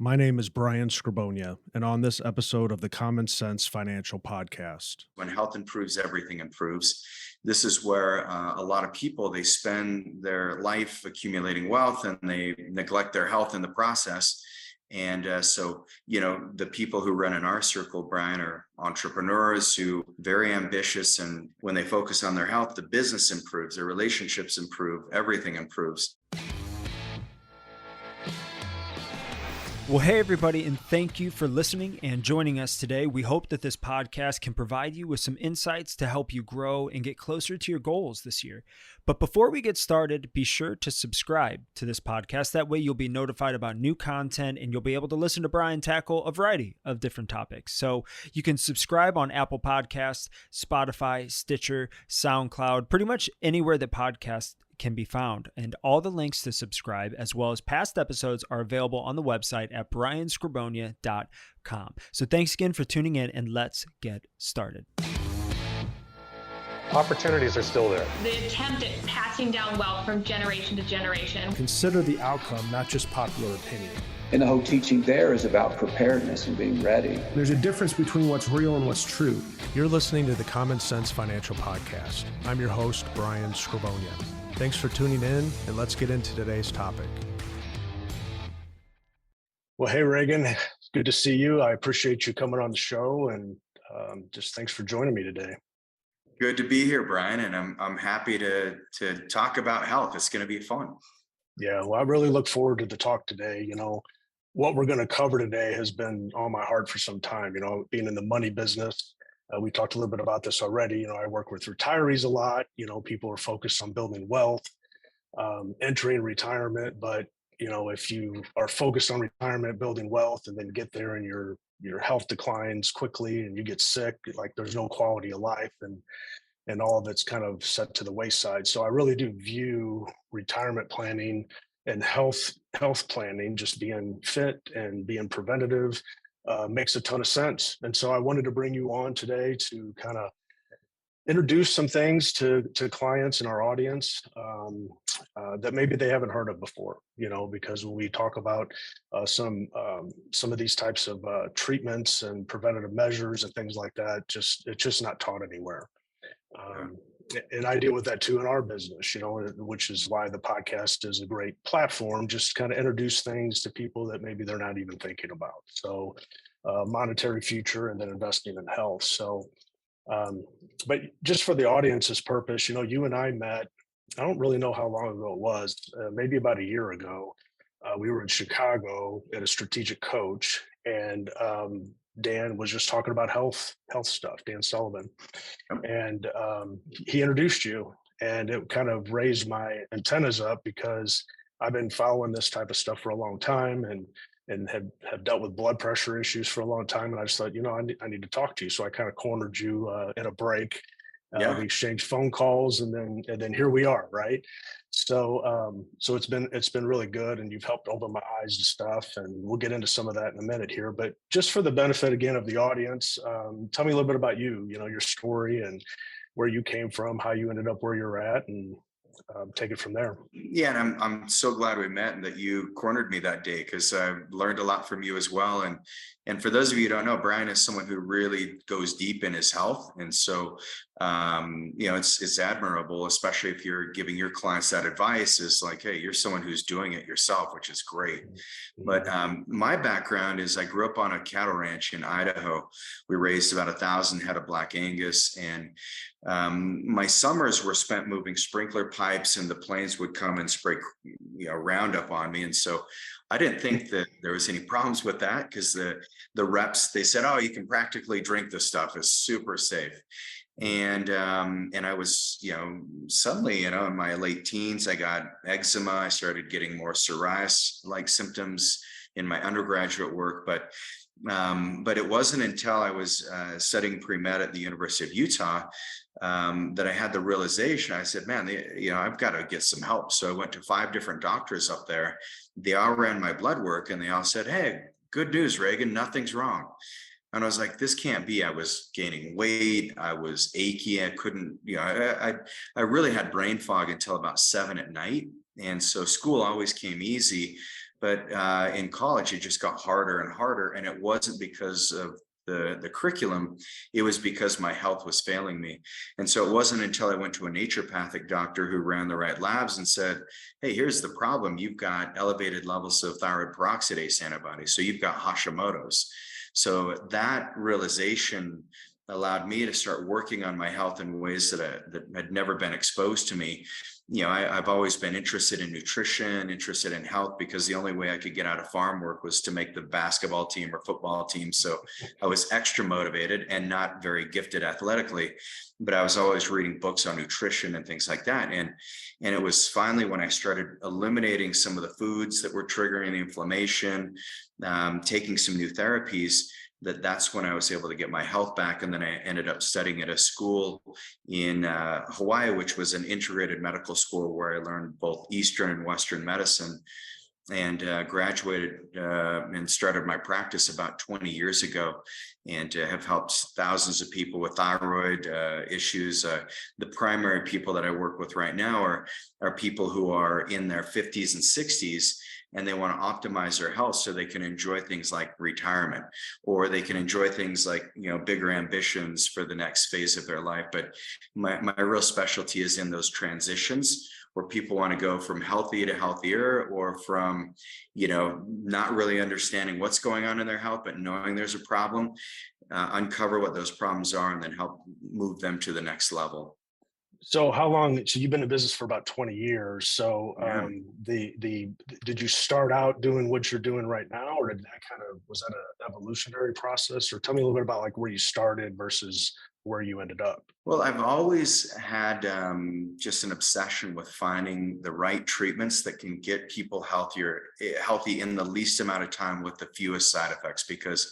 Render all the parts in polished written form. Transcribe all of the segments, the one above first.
My name is Brian Skrobonja, and on this episode of the Common Sense Financial Podcast. When health improves, everything improves. This is where a lot of people, they spend their life accumulating wealth and they neglect their health in the process. And so, the people who run in our circle, Brian, are entrepreneurs who very ambitious. And when they focus on their health, the business improves, their relationships improve, everything improves. Well, hey, everybody, and thank you for listening and joining us today. We hope that this podcast can provide you with some insights to help you grow and get closer to your goals this year. But before we get started, be sure to subscribe to this podcast. That way you'll be notified about new content and you'll be able to listen to Brian tackle a variety of different topics. So you can subscribe on Apple Podcasts, Spotify, Stitcher, SoundCloud, pretty much anywhere that podcasts can be found. And all the links to subscribe as well as past episodes are available on the website at brianskrobonja.com. So thanks again for tuning in, and let's get started. Opportunities are still there. The attempt at passing down wealth from generation to generation. Consider the outcome, not just popular opinion. And the whole teaching there is about preparedness and being ready. There's a difference between what's real and what's true. You're listening to the Common Sense Financial Podcast. I'm your host, Brian Skrobonja. Thanks for tuning in, and let's get into today's topic. Well, hey, Regan, good to see you. I appreciate you coming on the show, and just thanks for joining me today. Good to be here, Brian, and I'm happy to talk about health. It's going to be fun. Yeah, well, I really look forward to the talk today. What we're going to cover today has been on my heart for some time. Being in the money business. We talked a little bit about this already. I work with retirees a lot. People are focused on building wealth, entering retirement. But, if you are focused on retirement, building wealth, and then get there and your health declines quickly and you get sick, like there's no quality of life and all of it's kind of set to the wayside. So I really do view retirement planning and health planning, just being fit and being preventative, makes a ton of sense. And so I wanted to bring you on today to kind of introduce some things to clients in our audience that maybe they haven't heard of before, because when we talk about some of these types of treatments and preventative measures and things like that, it's just not taught anywhere. And I deal with that too in our business, which is why the podcast is a great platform, just kind of introduce things to people that maybe they're not even thinking about. So monetary future and then investing in health. So, but just for the audience's purpose, you and I met, I don't really know how long ago it was, maybe about a year ago. We were in Chicago at a strategic coach, and Dan was just talking about health stuff, Dan Sullivan. And he introduced you, and it kind of raised my antennas up because I've been following this type of stuff for a long time and have dealt with blood pressure issues for a long time. And I just thought, I need to talk to you. So I kind of cornered you in a break. We exchanged phone calls, and then here we are, right? So it's been really good, and you've helped open my eyes to stuff, and we'll get into some of that in a minute here. But just for the benefit again of the audience, tell me a little bit about you, your story and where you came from, how you ended up where you're at, and take it from there. Yeah, and I'm so glad we met and that you cornered me that day, because I learned a lot from you as well. And for those of you who don't know, Brian is someone who really goes deep in his health. And so, it's admirable, especially if you're giving your clients that advice, is like, hey, you're someone who's doing it yourself, which is great. But my background is I grew up on a cattle ranch in Idaho. We raised about 1,000 head of Black Angus, and my summers were spent moving sprinkler pipes, and the planes would come and spray, Roundup on me. And so I didn't think that there was any problems with that, because the reps, they said, oh, you can practically drink this stuff, it's super safe. And I was, suddenly, in my late teens, I got eczema. I started getting more psoriasis-like symptoms in my undergraduate work. But it wasn't until I was studying pre-med at the University of Utah that I had the realization. I said, man, I've got to get some help. So I went to 5 different doctors up there. They all ran my blood work, and they all said, hey, good news, Regan, nothing's wrong. And I was like, this can't be. I was gaining weight. I was achy. I couldn't, I really had brain fog until about 7 at night. And so school always came easy. But in college, it just got harder and harder. And it wasn't because of the curriculum, it was because my health was failing me. And so it wasn't until I went to a naturopathic doctor who ran the right labs and said, hey, here's the problem. You've got elevated levels of thyroid peroxidase antibodies. So you've got Hashimoto's. So that realization allowed me to start working on my health in ways that had never been exposed to me. I've always been interested in nutrition, interested in health, because the only way I could get out of farm work was to make the basketball team or football team. So I was extra motivated and not very gifted athletically, but I was always reading books on nutrition and things like that. And it was finally when I started eliminating some of the foods that were triggering the inflammation, taking some new therapies, that's when I was able to get my health back. And then I ended up studying at a school in Hawaii, which was an integrated medical school where I learned both Eastern and Western medicine, and graduated and started my practice about 20 years ago, and have helped thousands of people with thyroid issues. The primary people that I work with right now are people who are in their 50s and 60s, and they want to optimize their health so they can enjoy things like retirement, or they can enjoy things like, bigger ambitions for the next phase of their life. But my real specialty is in those transitions where people want to go from healthy to healthier, or from, not really understanding what's going on in their health, but knowing there's a problem, uncover what those problems are, and then help move them to the next level. So how long? So you've been in business for about 20 years. So Yeah. did you start out doing what you're doing right now, or was that an evolutionary process? Or tell me a little bit about like where you started versus where you ended up. Well, I've always had just an obsession with finding the right treatments that can get people healthy in the least amount of time with the fewest side effects. Because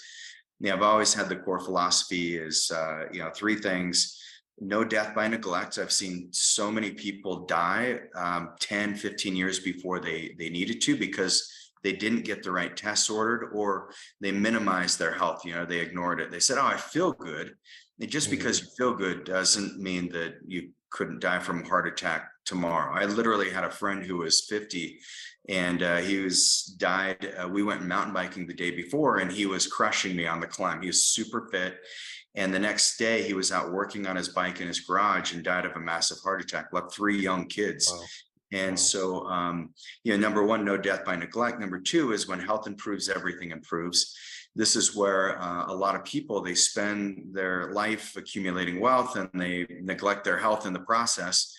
I've always had the core philosophy is three things. No death by neglect. I've seen so many people die 10, 15 years before they needed to, because they didn't get the right tests ordered, or they minimized their health. They ignored it. They said, oh, I feel good. And just because you feel good doesn't mean that you couldn't die from a heart attack tomorrow. I literally had a friend who was 50, and died. We went mountain biking the day before, and he was crushing me on the climb. He was super fit. And the next day he was out working on his bike in his garage and died of a massive heart attack, left 3 young kids. Wow. And so, number one, no death by neglect. Number two is when health improves, everything improves. This is where a lot of people, they spend their life accumulating wealth and they neglect their health in the process.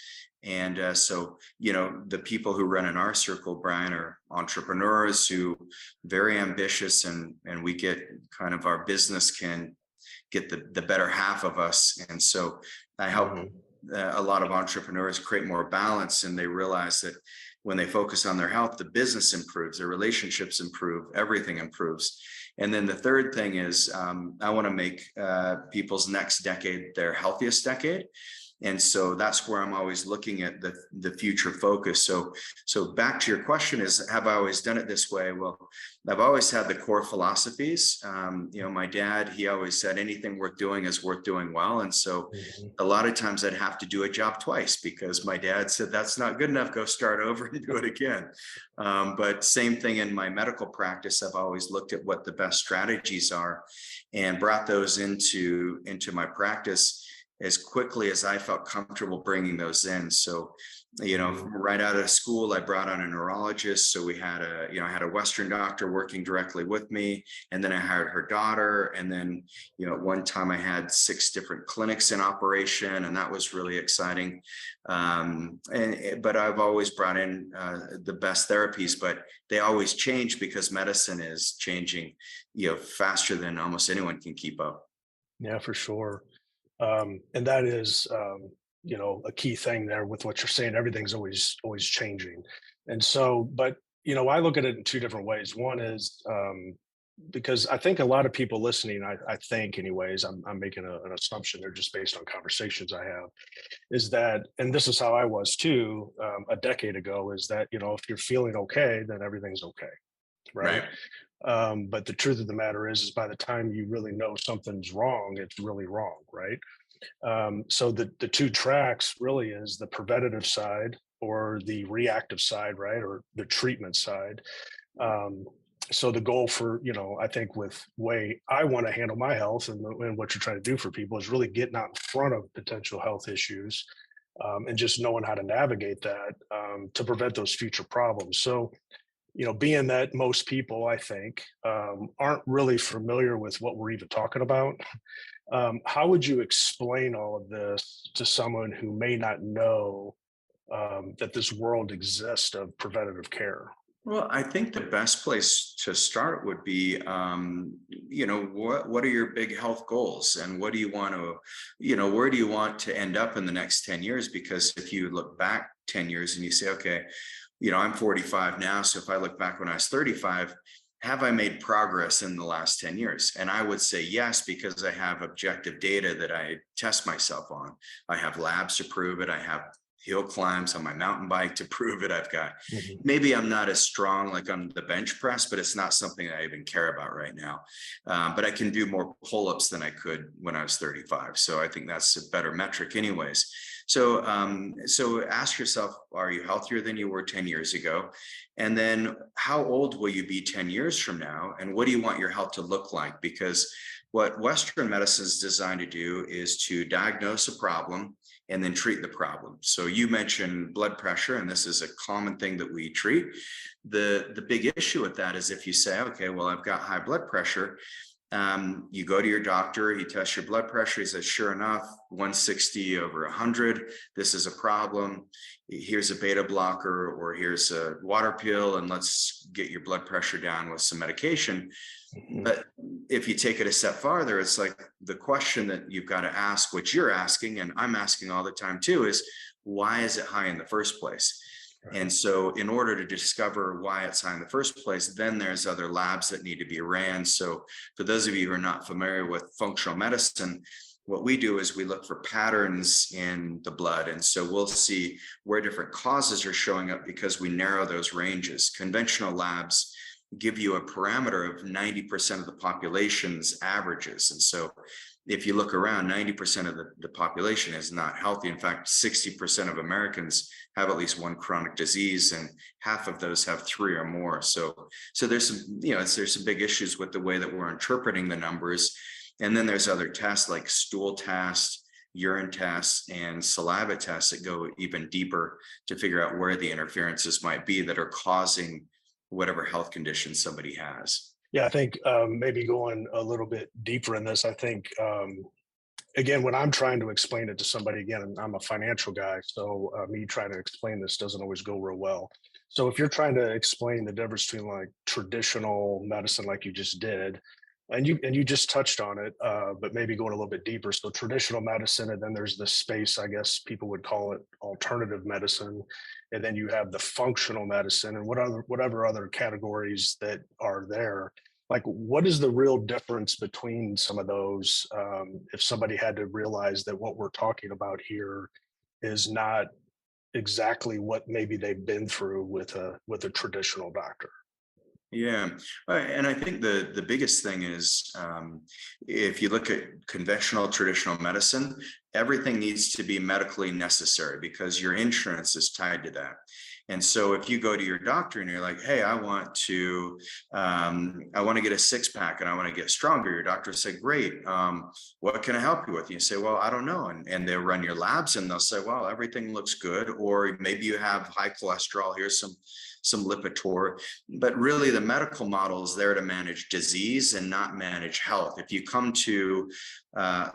And so, the people who run in our circle, Brian, are entrepreneurs who very ambitious, and we get kind of, our business can get the better half of us. And so I help a lot of entrepreneurs create more balance, and they realize that when they focus on their health, the business improves, their relationships improve, everything improves. And then the third thing is I want to make people's next decade their healthiest decade. And so that's where I'm always looking at the future focus. So back to your question is, have I always done it this way? Well, I've always had the core philosophies. My dad, he always said anything worth doing is worth doing well. And so a lot of times I'd have to do a job twice, because my dad said, that's not good enough, go start over and do it again. But same thing in my medical practice. I've always looked at what the best strategies are and brought those into my practice as quickly as I felt comfortable bringing those in. So, right out of school, I brought on a neurologist. So we had I had a Western doctor working directly with me, and then I hired her daughter. And then, at one time I had 6 different clinics in operation, and that was really exciting. But I've always brought in the best therapies, but they always change because medicine is changing, faster than almost anyone can keep up. Yeah, for sure. And that is, a key thing there with what you're saying. Everything's always changing. And so, but, I look at it in 2 different ways. One is because I think a lot of people listening, I think anyways, I'm making an assumption, they're just based on conversations I have, is that, and this is how I was too, a decade ago, is that, if you're feeling okay, then everything's okay. Right. But the truth of the matter is by the time you really know something's wrong, it's really wrong. Right. So the 2 tracks really is the preventative side or the reactive side, right, or the treatment side. So the goal for, I think with way I want to handle my health and what you're trying to do for people is really getting out in front of potential health issues, and just knowing how to navigate that, to prevent those future problems. So, being that most people, I think, aren't really familiar with what we're even talking about, how would you explain all of this to someone who may not know, that this world exists of preventative care? Well, I think the best place to start would be, what are your big health goals, and what do you want to, where do you want to end up in the next 10 years? Because if you look back 10 years and you say, okay, I'm 45 now, so if I look back when I was 35, have I made progress in the last 10 years? And I would say yes, because I have objective data that I test myself on. I have labs to prove it. I have hill climbs on my mountain bike to prove it. I've got, maybe I'm not as strong like on the bench press, but it's not something I even care about right now. But I can do more pull-ups than I could when I was 35. So I think that's a better metric anyways. So ask yourself, are you healthier than you were 10 years ago? And then how old will you be 10 years from now? And what do you want your health to look like? Because what Western medicine is designed to do is to diagnose a problem and then treat the problem. So you mentioned blood pressure, and this is a common thing that we treat. The big issue with that is if you say, okay, well, I've got high blood pressure, you go to your doctor, he tests your blood pressure, he says, sure enough, 160 over 100, this is a problem. Here's a beta blocker, or here's a water pill, and let's get your blood pressure down with some medication. But if you take it a step farther, it's like the question that you've got to ask, which you're asking, and I'm asking all the time too, is why is it high in the first place? And so in order to discover why it's high in the first place, then there's other labs that need to be ran. So for those of you who are not familiar with functional medicine, what we do is we look for patterns in the blood. And so we'll see where different causes are showing up because we narrow those ranges. Conventional labs give you a parameter of 90% of the population's averages. And so if you look around, 90% of the population is not healthy. In fact, 60% of Americans have at least one chronic disease, and half of those have 3 or more. So there's some, there's some big issues with the way that we're interpreting the numbers. And then there's other tests like stool tests, urine tests, and saliva tests that go even deeper to figure out where the interferences might be that are causing whatever health condition somebody has. Yeah, I think, maybe going a little bit deeper in this, I think, again, when I'm trying to explain it to somebody, again, I'm a financial guy, so me trying to explain this doesn't always go real well. So if you're trying to explain the difference between like traditional medicine, like you just did, and you just touched on it, but maybe going a little bit deeper. So traditional medicine, and then there's this space, I guess people would call it alternative medicine, and then you have the functional medicine and whatever other categories that are there. Like, what is the real difference between some of those? If somebody had to realize that what we're talking about here is not exactly what maybe they've been through with a traditional doctor. Yeah, and I think the biggest thing is, if you look at conventional traditional medicine, everything needs to be medically necessary because your insurance is tied to that. And so if you go to your doctor and you're like, hey, I want to get a 6-pack and I want to get stronger, your doctor will say, great, what can I help you with? And you say, well, I don't know. And they'll run your labs and they'll say, well, everything looks good. Or maybe you have high cholesterol, here's some Lipitor, but really the medical model is there to manage disease and not manage health. If you come to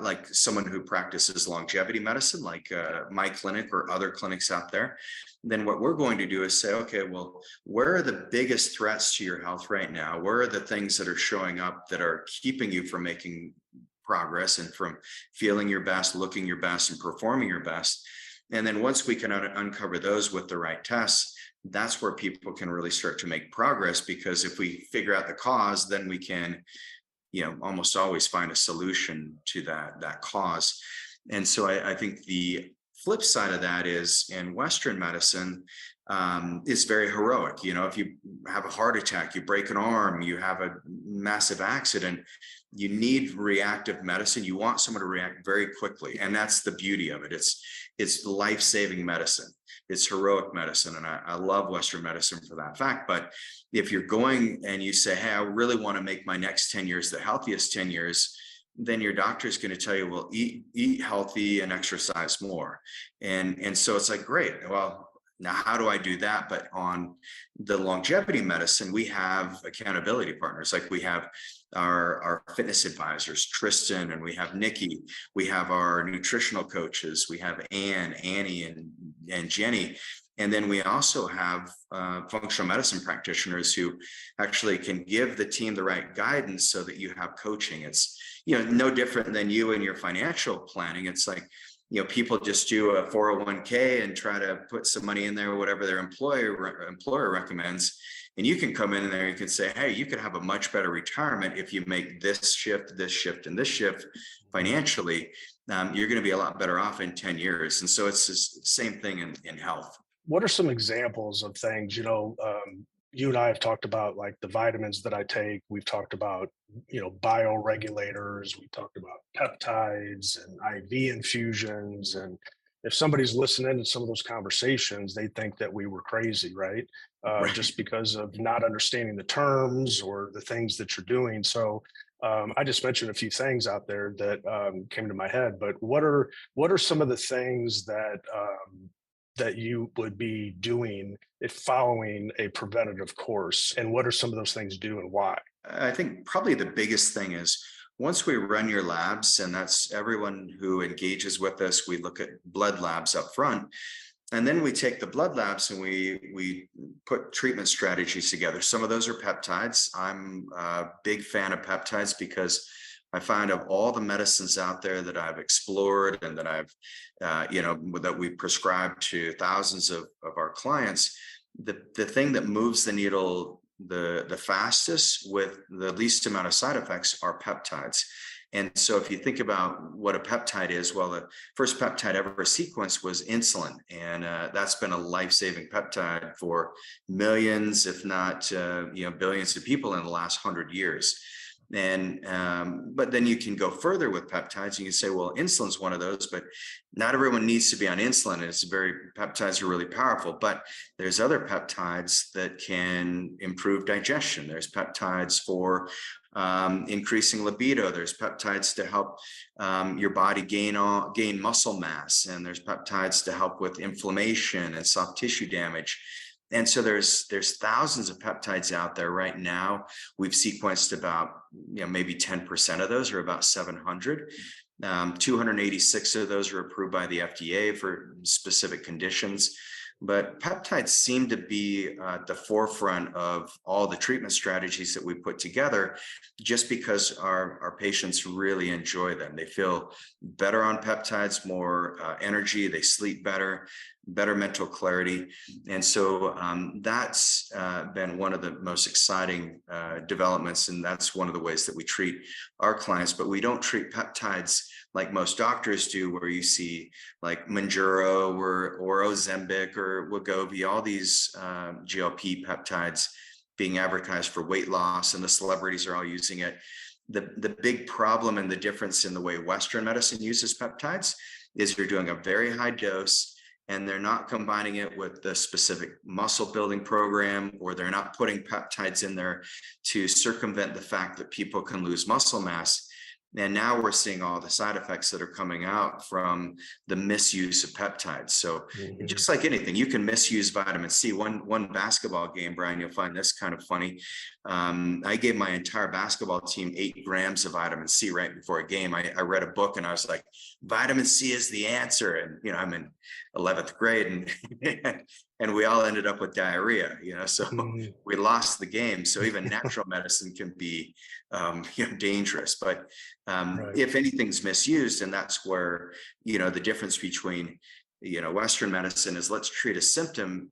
like someone who practices longevity medicine, like my clinic or other clinics out there, then what we're going to do is say, okay, well, where are the biggest threats to your health right now? Where are the things that are showing up that are keeping you from making progress and from feeling your best, looking your best, and performing your best? And then once we can uncover those with the right tests, that's where people can really start to make progress, because if we figure out the cause, then we can, almost always find a solution to that cause. And so I think the flip side of that is in Western medicine, is very heroic. If you have a heart attack, you break an arm, you have a massive accident, you need reactive medicine. You want someone to react very quickly. And that's the beauty of it. It's life-saving medicine. It's heroic medicine. And I love Western medicine for that fact. But if you're going and you say, hey, I really want to make my next 10 years the healthiest 10 years, then your doctor is going to tell you, well, eat healthy and exercise more. And so it's like, great. Well, now how do I do that? But on the longevity medicine, we have accountability partners. Like we have our fitness advisors, Tristan, and we have Nikki. We have our nutritional coaches. We have Annie, and Jenny. And then we also have functional medicine practitioners who actually can give the team the right guidance so that you have coaching. It's, no different than you and your financial planning. It's like, people just do a 401k and try to put some money in there, whatever their employer recommends. And you can come in there, you can say, hey, you could have a much better retirement if you make this shift, and this shift financially. You're going to be a lot better off in 10 years. And so it's the same thing in health. What are some examples of things, you and I have talked about, like the vitamins that I take. We've talked about, bioregulators. We talked about peptides and IV infusions. And if somebody's listening to some of those conversations, they think that we were crazy, right? Right. Just because of not understanding the terms or the things that you're doing. So I just mentioned a few things out there that came to my head, but what are some of the things that you would be doing if following a preventative course, and what are some of those things do and why? I think probably the biggest thing is once we run your labs, and that's everyone who engages with us, we look at blood labs up front. And then we take the blood labs and we put treatment strategies together. Some of those are peptides. I'm a big fan of peptides because I find of all the medicines out there that I've explored and that I've, that we prescribe to thousands of our clients, the thing that moves the needle the fastest with the least amount of side effects are peptides. And so if you think about what a peptide is, well, the first peptide ever sequenced was insulin. And that's been a life-saving peptide for millions, if not, billions of people in the last 100 years. And but then you can go further with peptides. You can say, well, insulin's one of those, but not everyone needs to be on insulin. Peptides are really powerful, but there's other peptides that can improve digestion. There's peptides for increasing libido. There's peptides to help your body gain muscle mass, and there's peptides to help with inflammation and soft tissue damage. And so there's thousands of peptides out there right now. We've sequenced about maybe 10% of those, or about 700. 286 of those are approved by the FDA for specific conditions. But peptides seem to be at the forefront of all the treatment strategies that we put together, just because our patients really enjoy them. They feel better on peptides, more energy, they sleep better mental clarity. And so that's been one of the most exciting developments. And that's one of the ways that we treat our clients. But we don't treat peptides like most doctors do, where you see like Mounjaro or Ozempic or Wegovy, all these GLP peptides being advertised for weight loss, and the celebrities are all using it. The big problem and the difference in the way Western medicine uses peptides is you're doing a very high dose, and they're not combining it with the specific muscle building program, or they're not putting peptides in there to circumvent the fact that people can lose muscle mass. And now we're seeing all the side effects that are coming out from the misuse of peptides. So just like anything, you can misuse vitamin C. One basketball game, Brian, you'll find this kind of funny. I gave my entire basketball team 8 grams of vitamin C right before a game. I read a book and I was like, vitamin C is the answer. And, I'm in 11th grade and we all ended up with diarrhea, so we lost the game. So even natural medicine can be, dangerous, but Right. If anything's misused, and that's where, the difference between Western medicine is let's treat a symptom,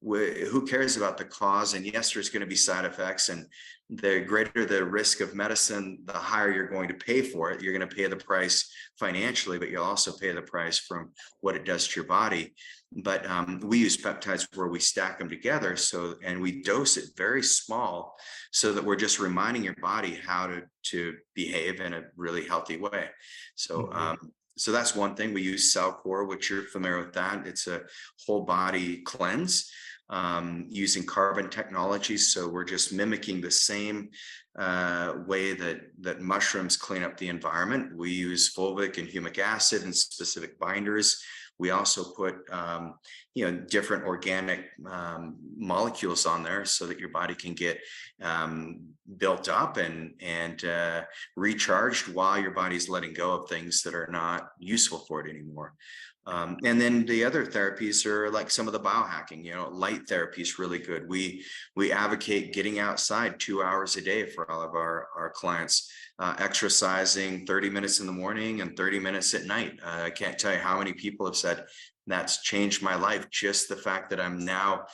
who cares about the cause? And yes, there's going to be side effects, and the greater the risk of medicine, the higher you're going to pay for it. You're going to pay the price financially, but you'll also pay the price from what it does to your body. But we use peptides where we stack them together, and we dose it very small, so that we're just reminding your body how to behave in a really healthy way. So so that's one thing. We use Cell Core, which you're familiar with that. It's a whole body cleanse using carbon technologies. So we're just mimicking the same way that mushrooms clean up the environment. We use fulvic and humic acid and specific binders. We also put, different organic molecules on there so that your body can get built up and recharged while your body's letting go of things that are not useful for it anymore. And then the other therapies are like some of the biohacking, light therapy is really good. We advocate getting outside 2 hours a day for all of our clients, exercising 30 minutes in the morning and 30 minutes at night. I can't tell you how many people have said that's changed my life. Just the fact that I'm now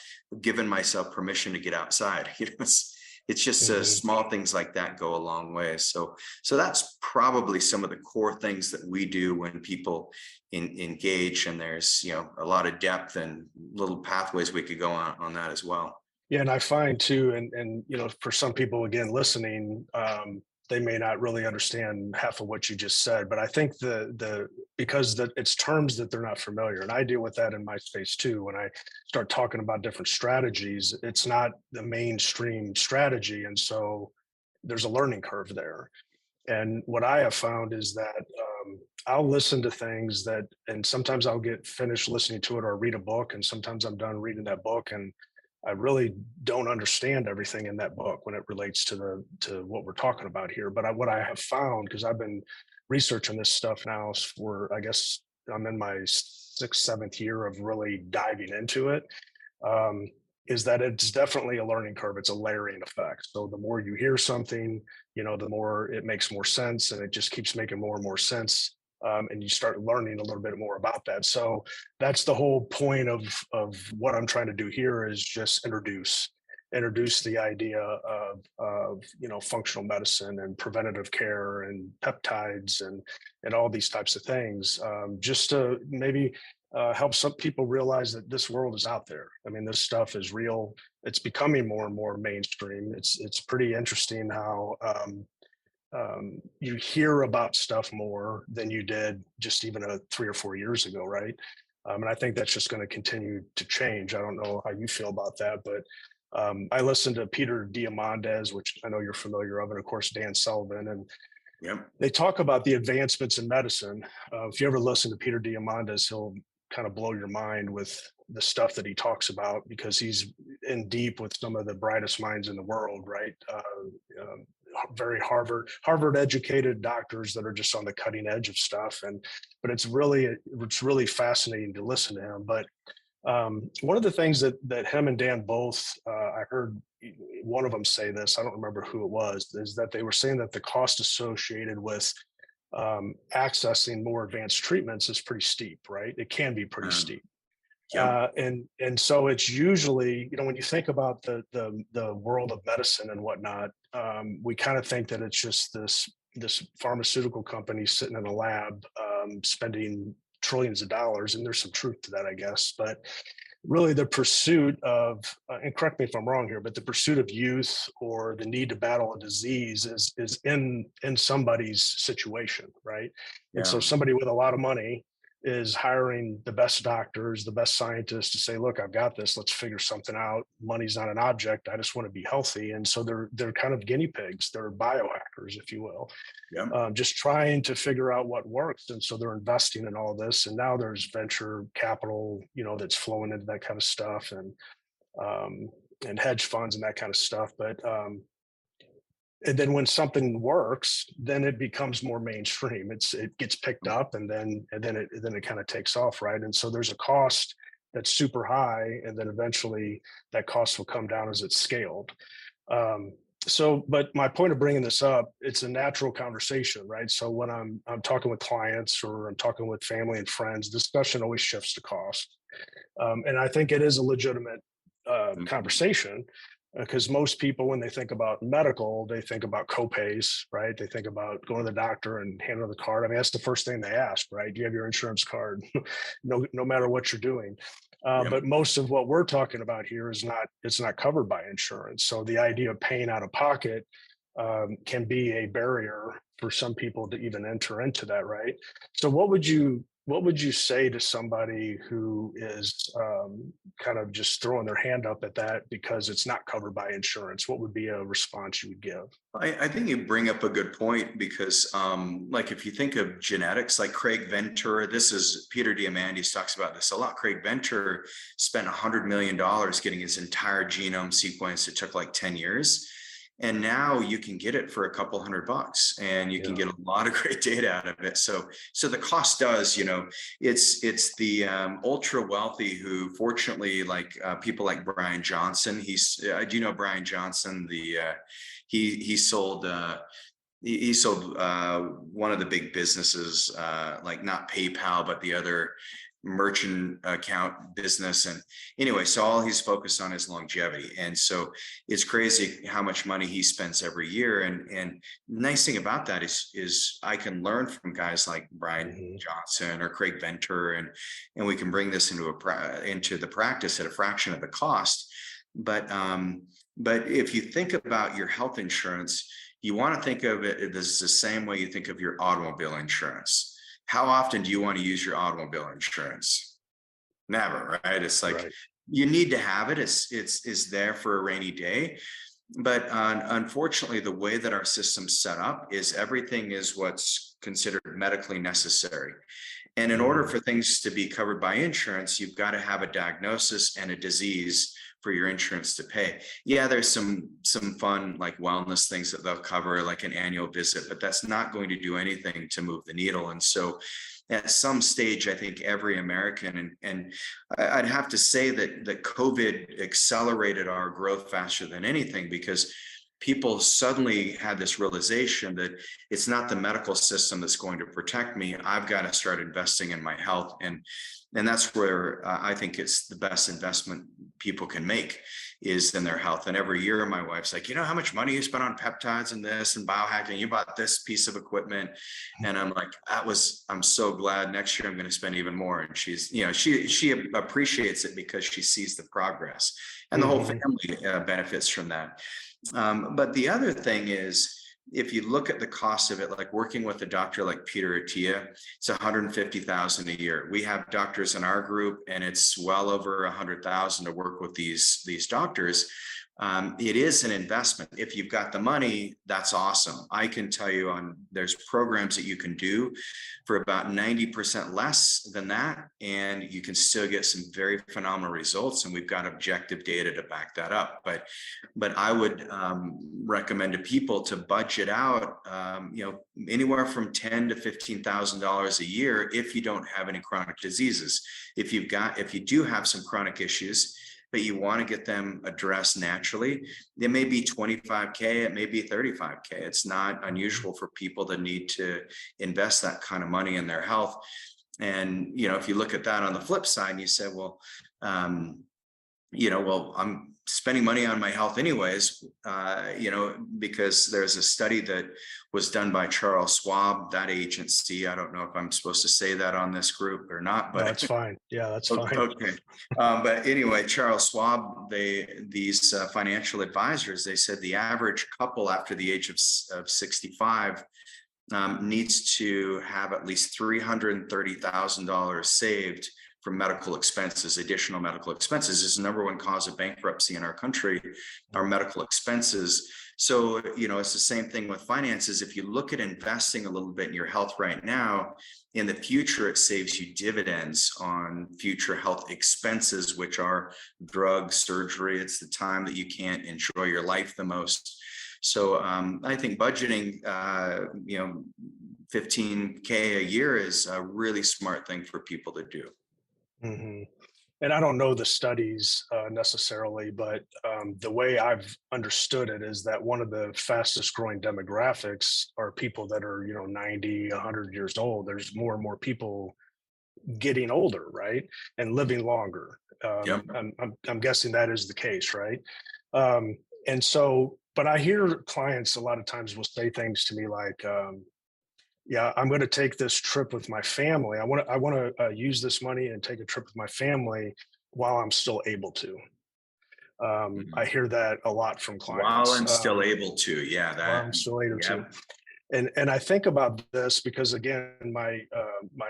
giving myself permission to get outside. It's just small things like that go a long way. So that's probably some of the core things that we do when people engage, and there's a lot of depth and little pathways we could go on that as well. Yeah, and I find too, and for some people again listening, they may not really understand half of what you just said, but I think because it's terms that they're not familiar, and I deal with that in my space too. When I start talking about different strategies, it's not the mainstream strategy, and so there's a learning curve there. And what I have found is that I'll listen to things and sometimes I'll get finished listening to it or read a book, and sometimes I'm done reading that book and I really don't understand everything in that book when it relates to what we're talking about here. But what I have found, because I've been researching this stuff now for, I guess I'm in my 6th, 7th year of really diving into it, is that it's definitely a learning curve. It's a layering effect. So the more you hear something, the more it makes more sense, and it just keeps making more and more sense. And you start learning a little bit more about that. So that's the whole point of what I'm trying to do here, is just introduce the idea of functional medicine and preventative care and peptides and all these types of things, just to maybe help some people realize that this world is out there. I mean, this stuff is real. It's becoming more and more mainstream. It's pretty interesting how you hear about stuff more than you did just even 3 or 4 years ago, right? And I think that's just going to continue to change. I don't know how you feel about that, but I listened to Peter Diamandis, which I know you're familiar of, and of course Dan Sullivan, and they talk about the advancements in medicine. If you ever listen to Peter Diamandis, he'll kind of blow your mind with the stuff that he talks about, because he's in deep with some of the brightest minds in the world, right? Very Harvard educated doctors that are just on the cutting edge of stuff. But it's really fascinating to listen to him. But one of the things that him and Dan both, I heard one of them say this, I don't remember who it was, is that they were saying that the cost associated with accessing more advanced treatments is pretty steep, right? It can be pretty steep. And so it's usually, when you think about the world of medicine and whatnot, we kind of think that it's just this pharmaceutical company sitting in a lab spending trillions of dollars, and there's some truth to that, I guess. But really, the pursuit of, and correct me if I'm wrong here, but the pursuit of youth or the need to battle a disease is in somebody's situation, right? And so somebody with a lot of money is hiring the best doctors, the best scientists to say, look, I've got this, let's figure something out. Money's not an object. I just want to be healthy. And so they're kind of guinea pigs. They're biohackers, if you will, just trying to figure out what works. And so they're investing in all this. And now there's venture capital, that's flowing into that kind of stuff, and hedge funds and that kind of stuff. But and then when something works, then it becomes more mainstream. It gets picked up, and then it kind of takes off, right? And so there's a cost that's super high, and then eventually that cost will come down as it's scaled. So, but my point of bringing this up, it's a natural conversation, right? So when I'm talking with clients or I'm talking with family and friends, discussion always shifts to cost, and I think it is a legitimate Mhm. conversation because most people, when they think about medical, they think about copays, right? They think about going to the doctor and handing them the card. I mean, that's the first thing they ask, right? Do you have your insurance card? No matter what you're doing. Yep. But most of what we're talking about here is not, it's not covered by insurance. So the idea of paying out of pocket can be a barrier for some people to even enter into that, right? So what would you say to somebody who is kind of just throwing their hand up at that because it's not covered by insurance? What would be a response you would give? I think you bring up a good point because, like, if you think of genetics, like Craig Venter, this is Peter Diamandis talks about this a lot. Craig Venter spent $100 million getting his entire genome sequenced. It took like 10 years. And now you can get it for a couple $100 and you can Yeah. get a lot of great data out of it. So the cost does, it's the ultra wealthy who fortunately, like people like Brian Johnson, do you know Brian Johnson, he sold he sold one of the big businesses, like not PayPal, but the other merchant account business. And anyway, so all he's focused on is longevity. And so it's crazy how much money he spends every year. And nice thing about that is I can learn from guys like Brian Hmm. Johnson or Craig Venter, and we can bring this into the practice at a fraction of the cost. But if you think about your health insurance, you want to think of it as the same way you think of your automobile insurance. How often do you want to use your automobile insurance? Never, right? It's like Right. you need to have it. It's there for a rainy day. But unfortunately, the way that our system's set up is everything is what's considered medically necessary. And in order Hmm. for things to be covered by insurance, you've got to have a diagnosis and a disease for your insurance to pay. Yeah, there's some fun like wellness things that they'll cover, like an annual visit, but that's not going to do anything to move the needle. And so at some stage, I think every American, and I'd have to say that COVID accelerated our growth faster than anything because people suddenly had this realization that it's not the medical system that's going to protect me. I've got to start investing in my health. And that's where I think it's the best investment people can make is in their health. And every year my wife's like, how much money you spent on peptides and this and biohacking, you bought this piece of equipment. And I'm like, I'm so glad next year I'm going to spend even more. And she's, she appreciates it because she sees the progress and the whole Hmm. family benefits from that. But the other thing is, if you look at the cost of it, like working with a doctor like Peter Attia, it's $150,000 a year. We have doctors in our group, and it's well over $100,000 to work with these doctors. It is an investment. If you've got the money, that's awesome. I can tell you there's programs that you can do for about 90% less than that, and you can still get some very phenomenal results. And we've got objective data to back that up. But I would recommend to people to budget out, anywhere from $10,000 to $15,000 a year if you don't have any chronic diseases. If you do have some chronic issues, but you want to get them addressed naturally, it may be 25K, it may be 35K. It's not unusual for people to need to invest that kind of money in their health. And, if you look at that on the flip side and you say, well, I'm spending money on my health anyways, because there's a study that was done by Charles Schwab, that agency. I don't know if I'm supposed to say that on this group or not, No, but it's fine. Yeah, that's fine. okay. But anyway, Charles Schwab, these financial advisors, they said the average couple after the age of 65 needs to have at least $330,000 saved for medical expenses. Additional medical expenses is the number one cause of bankruptcy in our country, our medical expenses. So, it's the same thing with finances. If you look at investing a little bit in your health right now, in the future, it saves you dividends on future health expenses, which are drugs, surgery. It's the time that you can't enjoy your life the most. So I think budgeting, 15K a year is a really smart thing for people to do. Hmm. and I don't know the studies necessarily, but the way I've understood it is that one of the fastest growing demographics are people that are, 90, 100 years old. There's more and more people getting older, right? And living longer. Yep. I'm guessing that is the case, right? Um, and so, but I hear clients a lot of times will say things to me like, yeah, I'm going to take this trip with my family. I want to use this money and take a trip with my family while I'm still able to. I Mhm. hear that a lot from While clients. I'm still able to, yeah, While that, I'm still able to. yeah. And I think about this because again, my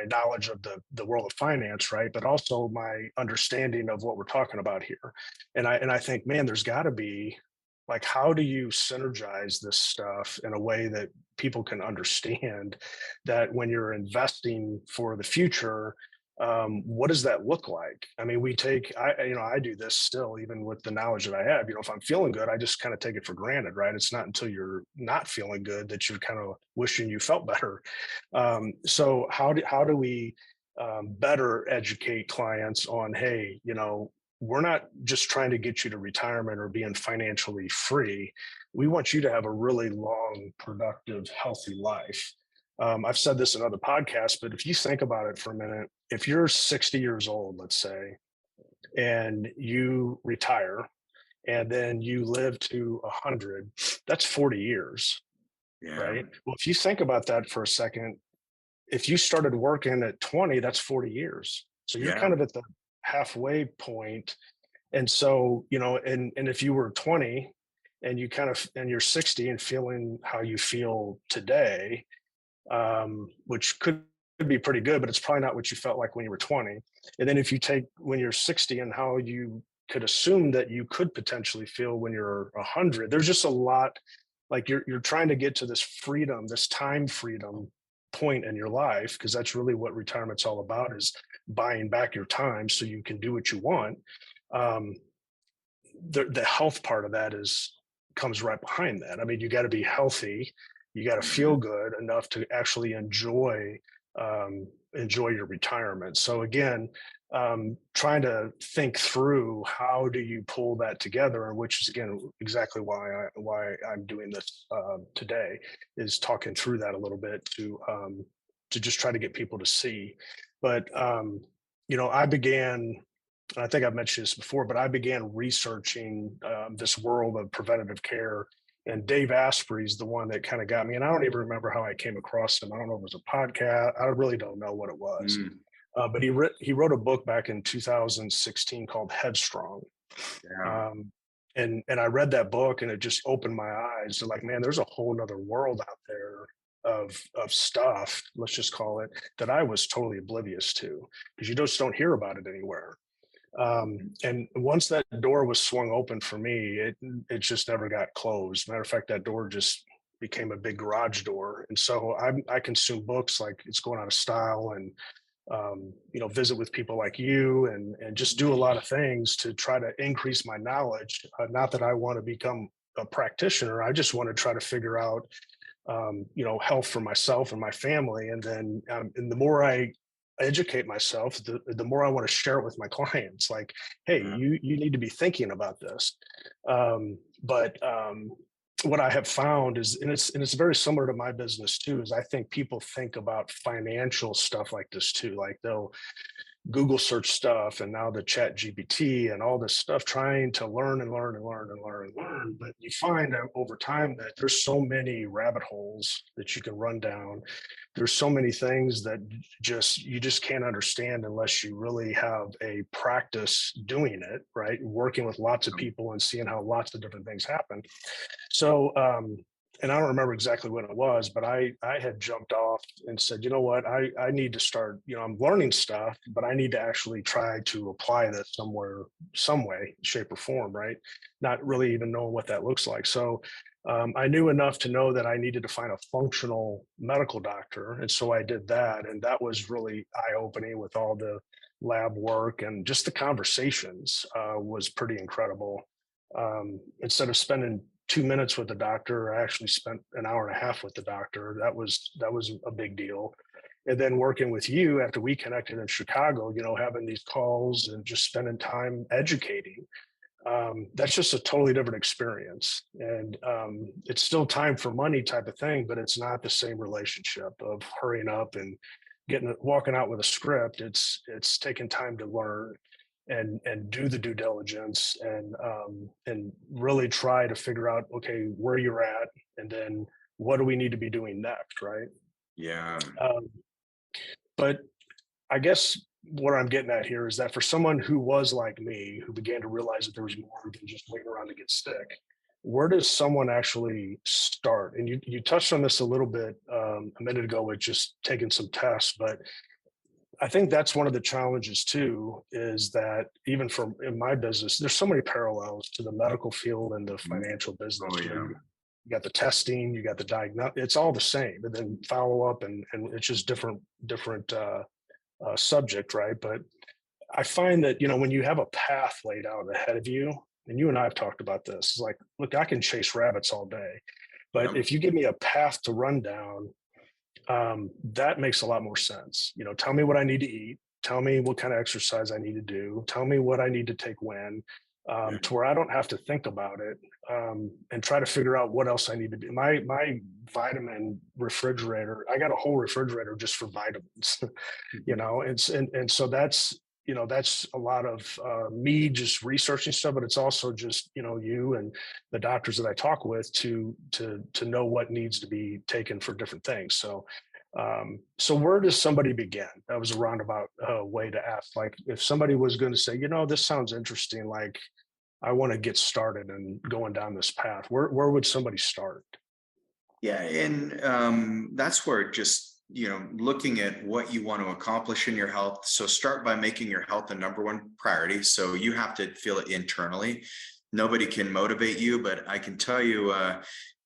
knowledge of the world of finance, right, but also my understanding of what we're talking about here, and I think, man, there's got to be, like, how do you synergize this stuff in a way that people can understand that when you're investing for the future, what does that look like? I mean, I do this still, even with the knowledge that I have. If I'm feeling good, I just kind of take it for granted, right? It's not until you're not feeling good that you're kind of wishing you felt better. So how do we better educate clients on, hey, we're not just trying to get you to retirement or being financially free. We want you to have a really long, productive, healthy life. I've said this in other podcasts, but if you think about it for a minute, if you're 60 years old, let's say, and you retire and then you live to 100, that's 40 years, Yeah. right? Well, if you think about that for a second, if you started working at 20, that's 40 years. So you're Yeah. kind of at the halfway point. And so, and if you were 20 and and you're 60 and feeling how you feel today, which could be pretty good, but it's probably not what you felt like when you were 20. And then if you take when you're 60 and how you could assume that you could potentially feel when you're 100, there's just a lot. Like, you're trying to get to this freedom, this time freedom point in your life, because that's really what retirement's all about, is buying back your time so you can do what you want. Um, the health part of that comes right behind that. I mean, you got to be healthy, you got to feel Mhm. good enough to actually enjoy your retirement. So again, trying to think through how do you pull that together, which is again exactly why I'm doing this today, is talking through that a little bit to just try to get people to see. But I began, and I think I've mentioned this before, but I began researching this world of preventative care. And Dave Asprey's the one that kind of got me. And I don't even remember how I came across him. I don't know if it was a podcast. I really don't know what it was. Mm. But he wrote a book back in 2016 called Headstrong. Yeah. And I read that book and it just opened my eyes to, like, man, there's a whole nother world out there of stuff, let's just call it, that I was totally oblivious to, because you just don't hear about it anywhere. And once that door was swung open for me, it just never got closed. Matter of fact, that door just became a big garage door. And so I consume books like it's going out of style, and visit with people like you, and just do a lot of things to try to increase my knowledge. Not that I want to become a practitioner. I just want to try to figure out, health for myself and my family. And then, and the more I educate myself, the more I want to share it with my clients. Like, hey, Yeah. you need to be thinking about this. But what I have found is, and it's very similar to my business too, is I think people think about financial stuff like this too. Like, they'll Google search stuff, and now the Chat GPT and all this stuff, trying to learn and learn and learn and learn and learn. But you find out over time that there's so many rabbit holes that you can run down. There's so many things that you just can't understand unless you really have a practice doing it, right? Working with lots of people and seeing how lots of different things happen. So, and I don't remember exactly when it was, but I had jumped off and said, you know what, I need to start, I'm learning stuff, but I need to actually try to apply this somewhere, some way, shape or form, right? Not really even knowing what that looks like. So I knew enough to know that I needed to find a functional medical doctor. And so I did that. And that was really eye-opening, with all the lab work and just the conversations was pretty incredible. Instead of spending 2 minutes with the doctor, I actually spent an hour and a half with the doctor. That was a big deal. And then working with you after we connected in Chicago, having these calls and just spending time educating, that's just a totally different experience. And it's still time for money type of thing, but it's not the same relationship of hurrying up and walking out with a script. It's taking time to learn and do the due diligence and really try to figure out, okay, where you're at, and then what do we need to be doing next, right? Yeah. But I guess what I'm getting at here is that for someone who was like me, who began to realize that there was more than just waiting around to get sick, where does someone actually start? And you touched on this a little bit a minute ago with just taking some tests, but I think that's one of the challenges too, is that even from in my business, there's so many parallels to the medical field and the financial business. Oh, yeah. You got the testing, you got the diagnosis, it's all the same, and then follow up, and it's just different subject, right? But I find that, when you have a path laid out ahead of you, and you and I have talked about this, it's like, look, I can chase rabbits all day, but if you give me a path to run down, that makes a lot more sense. Tell me what I need to eat, tell me what kind of exercise I need to do, tell me what I need to take when, to where I don't have to think about it, and try to figure out what else I need to do. My vitamin refrigerator, I got a whole refrigerator just for vitamins, and so that's a lot of me just researching stuff, but it's also just you and the doctors that I talk with to know what needs to be taken for different things. So where does somebody begin? That was a roundabout way to ask. Like, if somebody was going to say, this sounds interesting, like I want to get started and going down this path, where would somebody start? Yeah, and that's where just looking at what you want to accomplish in your health. So start by making your health the number one priority. So you have to feel it internally. Nobody can motivate you, but I can tell you,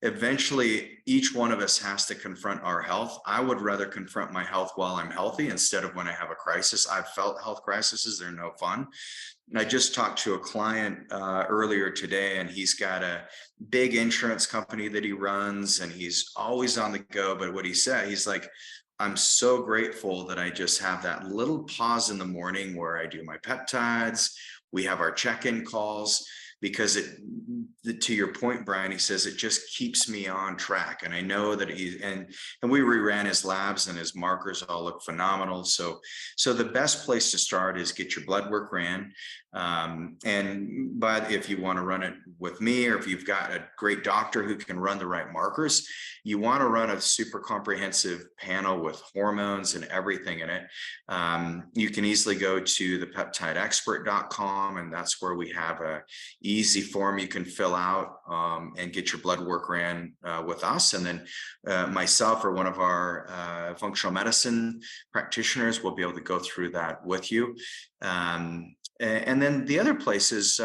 eventually each one of us has to confront our health. I would rather confront my health while I'm healthy instead of when I have a crisis. I've felt health crises, they're no fun. And I just talked to a client earlier today, and he's got a big insurance company that he runs, and he's always on the go. But what he said, he's like, I'm so grateful that I just have that little pause in the morning where I do my peptides. We have our check-in calls, because to your point, Brian, he says it just keeps me on track. And I know that and we reran his labs, and his markers all look phenomenal. So the best place to start is get your blood work ran. But if you want to run it with me, or if you've got a great doctor who can run the right markers, you want to run a super comprehensive panel with hormones and everything in it. You can easily go to the peptideexpert.com, and that's where we have a easy form you can fill out and get your blood work ran with us. And then myself or one of our functional medicine practitioners will be able to go through that with you. And then the other place is,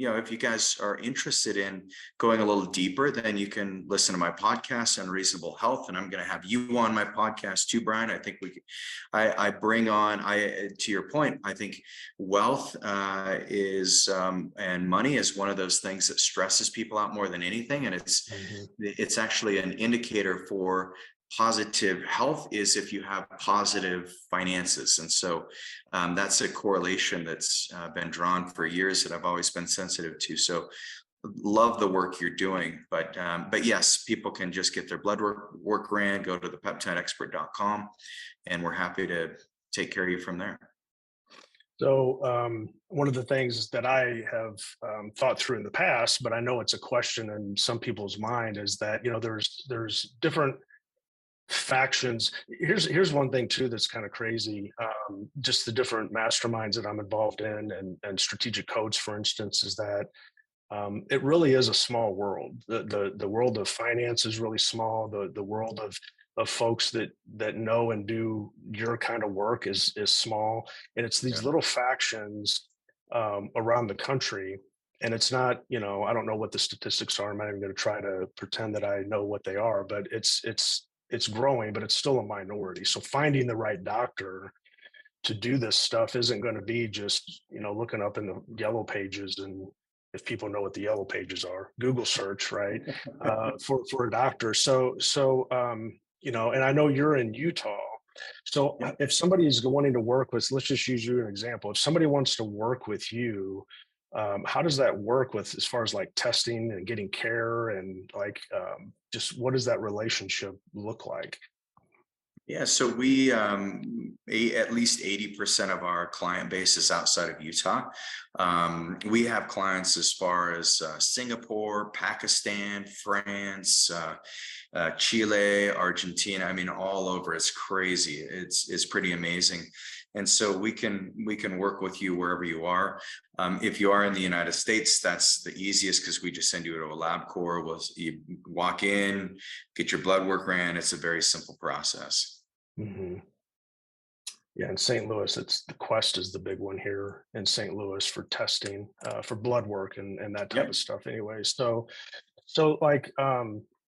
if you guys are interested in going a little deeper, then you can listen to my podcast, Unreasonable Health, and I'm going to have you on my podcast too, Brian. I think I bring on, to your point, I think wealth is and money is one of those things that stresses people out more than anything, and it's actually an indicator for positive health is if you have positive finances. And so that's a correlation that's been drawn for years that I've always been sensitive to. So love the work you're doing, but yes, people can just get their blood work ran, go to the peptideexpert.com, and we're happy to take care of you from there. So one of the things that I have thought through in the past, but I know it's a question in some people's mind, is that there's different factions. Here's one thing too that's kind of crazy. Just the different masterminds that I'm involved in, and strategic codes, for instance, is that it really is a small world. The world of finance is really small. The world of folks that know and do your kind of work is small, and it's these little factions around the country. And it's not, I don't know what the statistics are. I'm not even going to try to pretend that I know what they are, but it's growing, but it's still a minority. So finding the right doctor to do this stuff isn't going to be just, looking up in the yellow pages. And if people know what the yellow pages are, Google search, right? For a doctor. So, and I know you're in Utah. So Yeah. if somebody's wanting to work with, let's just use you an example. If somebody wants to work with you, how does that work with as far as like testing and getting care and like just what does that relationship look like? Yeah, so at least 80% of our client base is outside of Utah. We have clients as far as Singapore, Pakistan, France, Chile, Argentina. I mean, all over. It's crazy. It's pretty amazing. And so we can work with you wherever you are. If you are in the United States, that's the easiest because we just send you to a LabCorp. You walk in, get your blood work ran. It's a very simple process. Hmm. Yeah, in St. Louis, it's the Quest is the big one here in St. Louis for testing, for blood work and that type Yep. of stuff. Anyway, so like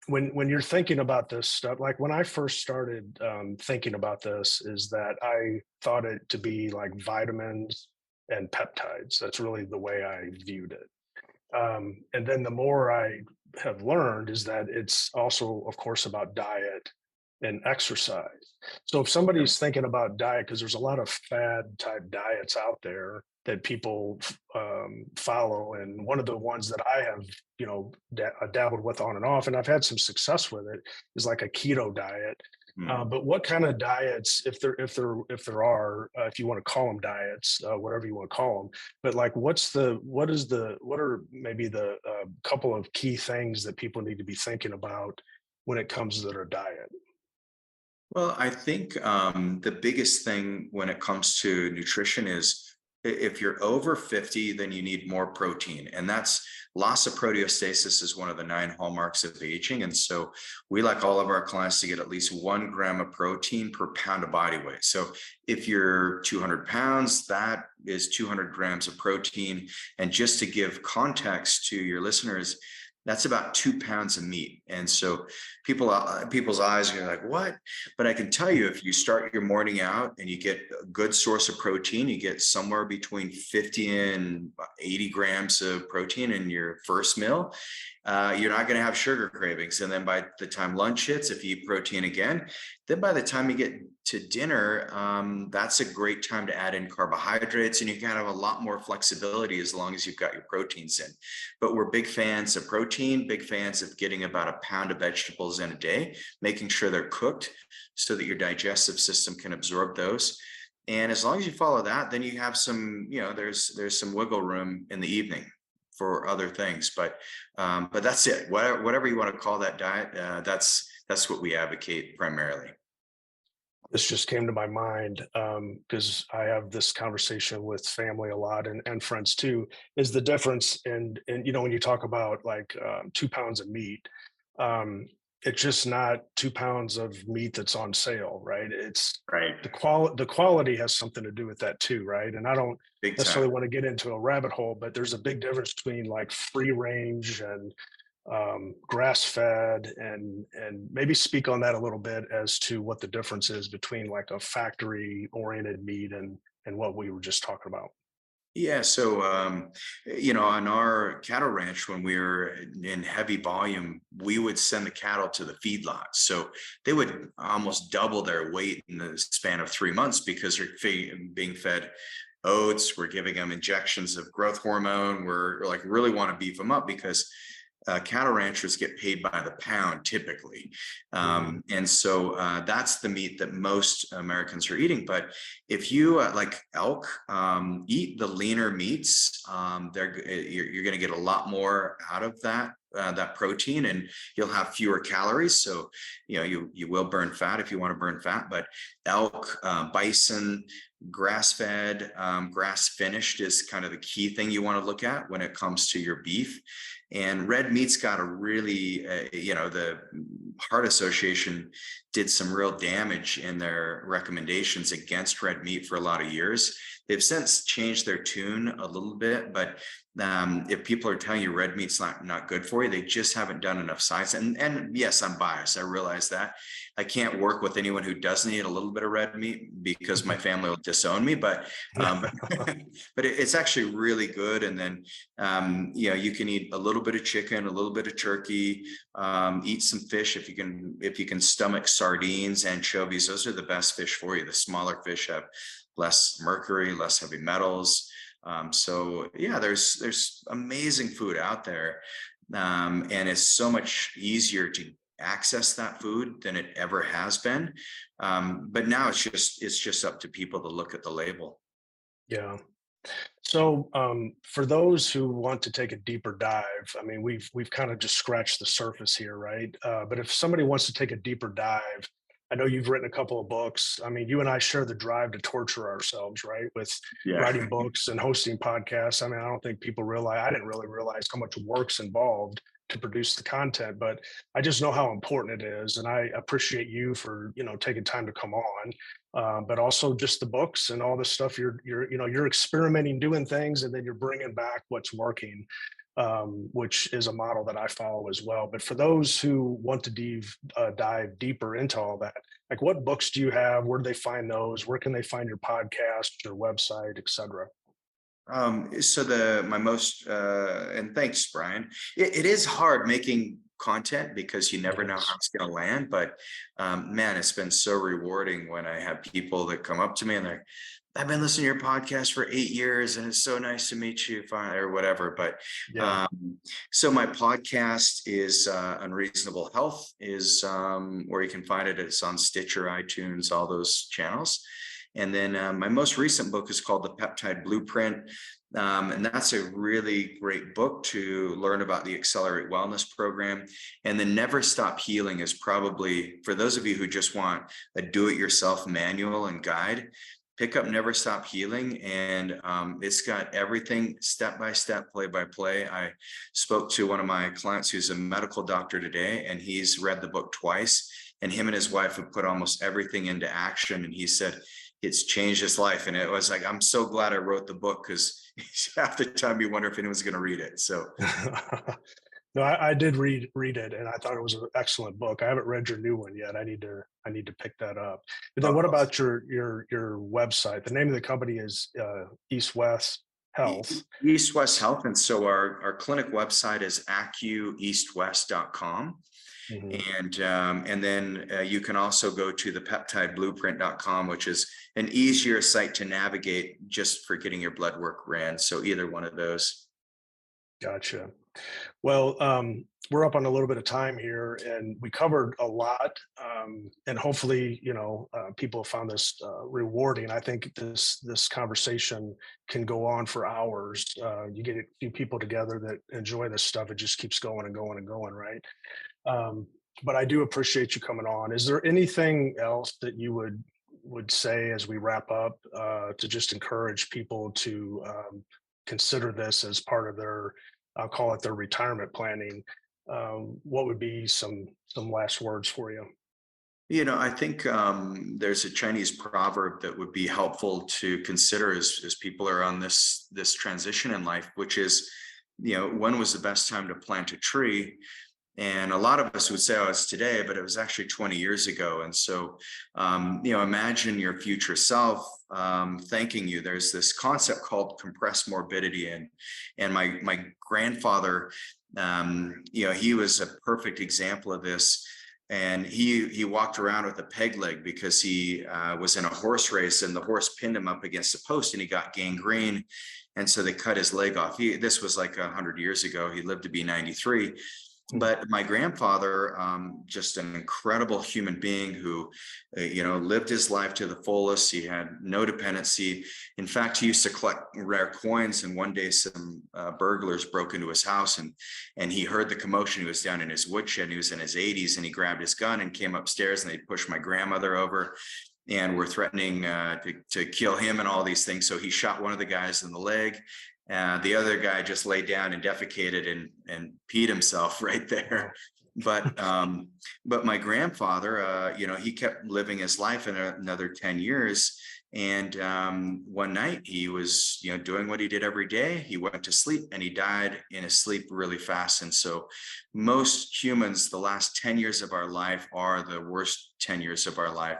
when you're thinking about this stuff, like when I first started thinking about this, is that I thought it to be like vitamins and peptides. That's really the way I viewed it. And then the more I have learned is that it's also, of course, about diet and exercise. So if somebody's thinking about diet, because there's a lot of fad type diets out there that people follow, and one of the ones that I have, dabbled with on and off, and I've had some success with it, is like a keto diet. Mm. But what kind of diets, if there are, if you want to call them diets, whatever you want to call them, but like, what are maybe the couple of key things that people need to be thinking about when it comes to their diet? Well, I think the biggest thing when it comes to nutrition is if you're over 50, then you need more protein. And that's loss of proteostasis is one of the 9 hallmarks of aging. And so we like all of our clients to get at least 1 gram of protein per pound of body weight. So if you're 200 pounds, that is 200 grams of protein. And just to give context to your listeners, that's about 2 pounds of meat. And so people's eyes are like, what? But I can tell you, if you start your morning out and you get a good source of protein, you get somewhere between 50 and 80 grams of protein in your first meal. You're not going to have sugar cravings. And then by the time lunch hits, if you eat protein again, then by the time you get to dinner, that's a great time to add in carbohydrates, and you can have a lot more flexibility as long as you've got your proteins in. But we're big fans of protein, big fans of getting about a pound of vegetables in a day, making sure they're cooked so that your digestive system can absorb those. And as long as you follow that, then you have some, there's some wiggle room in the evening for other things. But that's it. Whatever you want to call that diet, that's what we advocate primarily. This just came to my mind because I have this conversation with family a lot and friends too, is the difference in when you talk about like 2 pounds of meat, it's just not 2 pounds of meat that's on sale, right? It's Right. the quality has something to do with that too, right? And I don't Big necessarily time. want to get into a rabbit hole, but there's a big difference between like free range and grass fed, and maybe speak on that a little bit as to what the difference is between like a factory oriented meat and what we were just talking about. Yeah, so on our cattle ranch, when we were in heavy volume, we would send the cattle to the feedlot. So they would almost double their weight in the span of 3 months because they're being fed oats. We're giving them injections of growth hormone. We're like really want to beef them up because cattle ranchers get paid by the pound typically. And so that's the meat that most Americans are eating. But if you like elk, eat the leaner meats, you're going to get a lot more out of that protein, and you'll have fewer calories. So, you will burn fat if you want to burn fat, but elk, bison, grass-fed, grass-finished is kind of the key thing you want to look at when it comes to your beef. And red meat's got a really, the Heart Association did some real damage in their recommendations against red meat for a lot of years. They've since changed their tune a little bit, but if people are telling you red meat's not good for you, they just haven't done enough science. And yes, I'm biased. I realize that. I can't work with anyone who doesn't eat a little bit of red meat because my family will disown me. But but it's actually really good. And then you can eat a little little bit of chicken, a little bit of turkey, eat some fish if you can stomach sardines, anchovies. Those are the best fish for you. The smaller fish have less mercury, less heavy metals. So yeah, there's amazing food out there, and it's so much easier to access that food than it ever has been. But now it's just up to people to look at the label. Yeah. So, for those who want to take a deeper dive, I mean, we've kind of just scratched the surface here, right? But if somebody wants to take a deeper dive, I know you've written a couple of books. I mean, you and I share the drive to torture ourselves, right? With Yeah. writing books and hosting podcasts. I mean, I don't think people realize, I didn't really realize how much work's involved to produce the content, but I just know how important it is. And I appreciate you for, taking time to come on. But also just the books and all the stuff you're experimenting, doing things, and then you're bringing back what's working, which is a model that I follow as well. But for those who want to dive deeper into all that, like what books do you have? Where do they find those? Where can they find your podcast, your website, et cetera? So my most and thanks, Brian. It is hard making content because you never know Yes. how it's going to land. But man, it's been so rewarding when I have people that come up to me and I've been listening to your podcast for 8 years, and it's so nice to meet you, finally, or whatever. But Yeah. so my podcast is Unreasonable Health is where you can find it. It's on Stitcher, iTunes, all those channels. And then my most recent book is called The Peptide Blueprint. And that's a really great book to learn about the Accelerate Wellness program. And then Never Stop Healing is probably, for those of you who just want a do-it-yourself manual and guide, pick up Never Stop Healing. And it's got everything step-by-step, play-by-play. I spoke to one of my clients who's a medical doctor today, and he's read the book twice. And him and his wife have put almost everything into action. And he said, it's changed his life. And it was like, I'm so glad I wrote the book, because half the time you wonder if anyone's going to read it. So No, I did read it, and I thought it was an excellent book. I haven't read your new one yet. I need to pick that up. And then what about your website? The name of the company is East West Health. East West Health. And so our clinic website is acueastwest.com. Mm-hmm. And then you can also go to the peptideblueprint.com, which is an easier site to navigate just for getting your blood work ran. So either one of those. Gotcha. Well, we're up on a little bit of time here, and we covered a lot. And hopefully, people have found this rewarding. I think this conversation can go on for hours. You get a few people together that enjoy this stuff; it just keeps going and going and going, right? But I do appreciate you coming on. Is there anything else that you would say as we wrap up to just encourage people to consider this as part of their, I'll call it their retirement planning? What would be some last words for you? I think there's a Chinese proverb that would be helpful to consider as people are on this transition in life, which is, when was the best time to plant a tree? And a lot of us would say, oh, it's today, but it was actually 20 years ago. And so, imagine your future self thanking you. There's this concept called compressed morbidity. And my grandfather, he was a perfect example of this. And he walked around with a peg leg because he was in a horse race, and the horse pinned him up against a post, and he got gangrene. And so they cut his leg off. This was like 100 years ago. He lived to be 93. But my grandfather, just an incredible human being who, lived his life to the fullest. He had no dependency. In fact, he used to collect rare coins. And one day some burglars broke into his house, and he heard the commotion. He was down in his woodshed. He was in his 80s, and he grabbed his gun and came upstairs, and they pushed my grandmother over and were threatening to kill him and all these things. So he shot one of the guys in the leg. The other guy just laid down and defecated and peed himself right there. But my grandfather, he kept living his life in another 10 years. And one night he was, doing what he did every day. He went to sleep and he died in his sleep really fast. And so most humans, the last 10 years of our life are the worst 10 years of our life.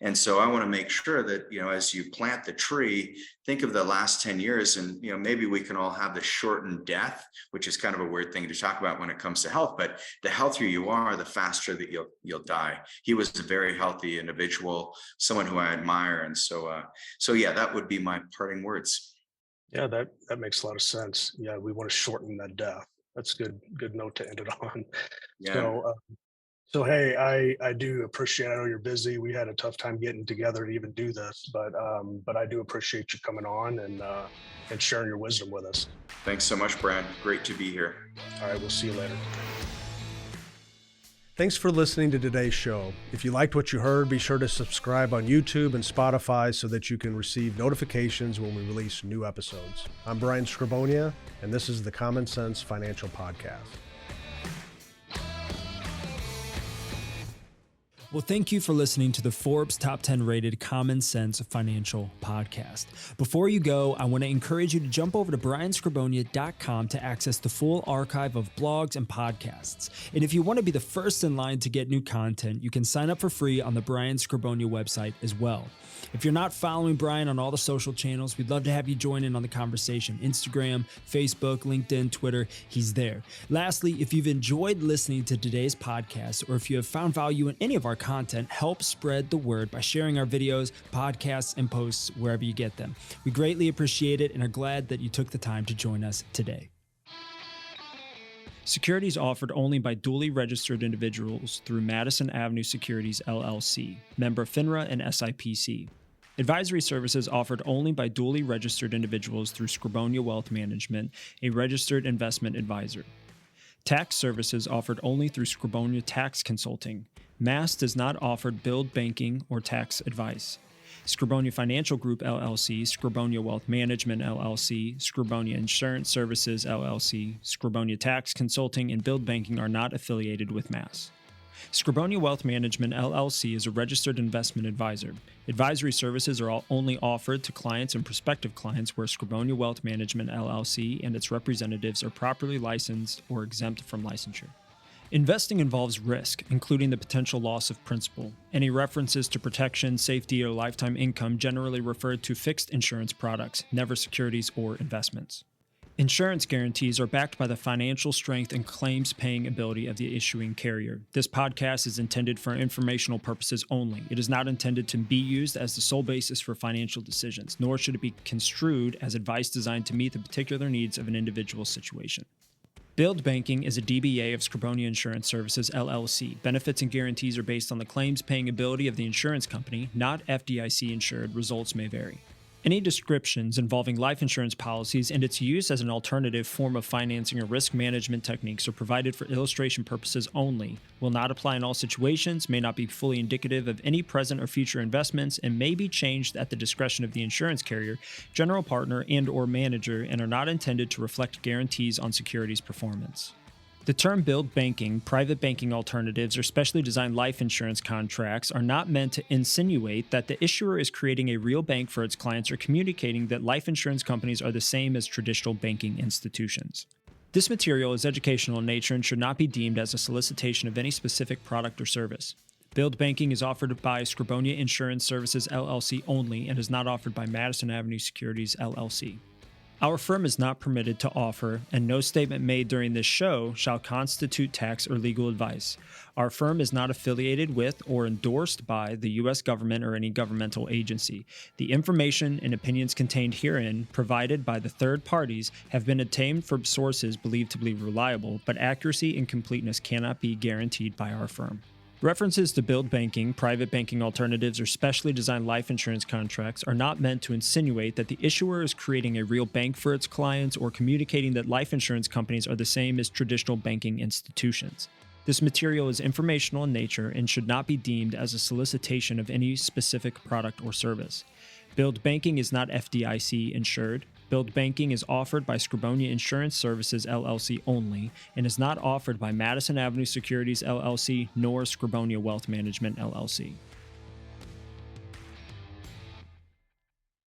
And so I want to make sure that, as you plant the tree, think of the last 10 years and, maybe we can all have the shortened death, which is kind of a weird thing to talk about when it comes to health, but the healthier you are, the faster that you'll die. He was a very healthy individual, someone who I admire. And so yeah, that would be my parting words. Yeah, that makes a lot of sense. Yeah, we want to shorten that death. That's good note to end it on. Yeah. So hey, I do appreciate. I know you're busy. We had a tough time getting together to even do this, but I do appreciate you coming on and sharing your wisdom with us. Thanks so much, Brian. Great to be here. All right, we'll see you later. Thanks for listening to today's show. If you liked what you heard, be sure to subscribe on YouTube and Spotify so that you can receive notifications when we release new episodes. I'm Brian Skrobonja, and this is the Common Sense Financial Podcast. Well, thank you for listening to the Forbes Top 10 rated Common Sense Financial Podcast. Before you go, I want to encourage you to jump over to brianskrobonja.com to access the full archive of blogs and podcasts. And if you want to be the first in line to get new content, you can sign up for free on the Brian Skrobonja website as well. If you're not following Brian on all the social channels, we'd love to have you join in on the conversation. Instagram, Facebook, LinkedIn, Twitter, he's there. Lastly, if you've enjoyed listening to today's podcast, or if you have found value in any of our content, help spread the word by sharing our videos, podcasts, and posts wherever you get them. We greatly appreciate it and are glad that you took the time to join us today. Securities offered only by duly registered individuals through Madison Avenue Securities, LLC, member FINRA and SIPC. Advisory services offered only by duly registered individuals through Skrobonja Wealth Management, a registered investment advisor. Tax services offered only through Skrobonja Tax Consulting. Mass does not offer billed banking or tax advice. Skrobonja Financial Group, LLC, Skrobonja Wealth Management, LLC, Skrobonja Insurance Services, LLC, Skrobonja Tax Consulting, and Billed Banking are not affiliated with Mass. Skrobonja Wealth Management, LLC is a registered investment advisor. Advisory services are only offered to clients and prospective clients where Skrobonja Wealth Management, LLC and its representatives are properly licensed or exempt from licensure. Investing involves risk, including the potential loss of principal. Any references to protection, safety, or lifetime income generally refer to fixed insurance products, never securities or investments. Insurance guarantees are backed by the financial strength and claims-paying ability of the issuing carrier. This podcast is intended for informational purposes only. It is not intended to be used as the sole basis for financial decisions, nor should it be construed as advice designed to meet the particular needs of an individual situation. Billed Banking is a DBA of Skrobonja Insurance Services, LLC. Benefits and guarantees are based on the claims-paying ability of the insurance company, not FDIC-insured. Results may vary. Any descriptions involving life insurance policies and its use as an alternative form of financing or risk management techniques are provided for illustration purposes only, will not apply in all situations, may not be fully indicative of any present or future investments, and may be changed at the discretion of the insurance carrier, general partner, and/or manager, and are not intended to reflect guarantees on securities performance. The term billed banking, private banking alternatives, or specially designed life insurance contracts are not meant to insinuate that the issuer is creating a real bank for its clients or communicating that life insurance companies are the same as traditional banking institutions. This material is educational in nature and should not be deemed as a solicitation of any specific product or service. Billed banking is offered by Skrobonja Insurance Services, LLC only and is not offered by Madison Avenue Securities, LLC. Our firm is not permitted to offer, and no statement made during this show shall constitute tax or legal advice. Our firm is not affiliated with or endorsed by the U.S. government or any governmental agency. The information and opinions contained herein, provided by the third parties, have been obtained from sources believed to be reliable, but accuracy and completeness cannot be guaranteed by our firm. References to billed banking, private banking alternatives, or specially designed life insurance contracts are not meant to insinuate that the issuer is creating a real bank for its clients or communicating that life insurance companies are the same as traditional banking institutions. This material is informational in nature and should not be deemed as a solicitation of any specific product or service. Billed banking is not FDIC insured. Billed banking is offered by Skrobonja Insurance Services, LLC only, and is not offered by Madison Avenue Securities, LLC, nor Skrobonja Wealth Management, LLC.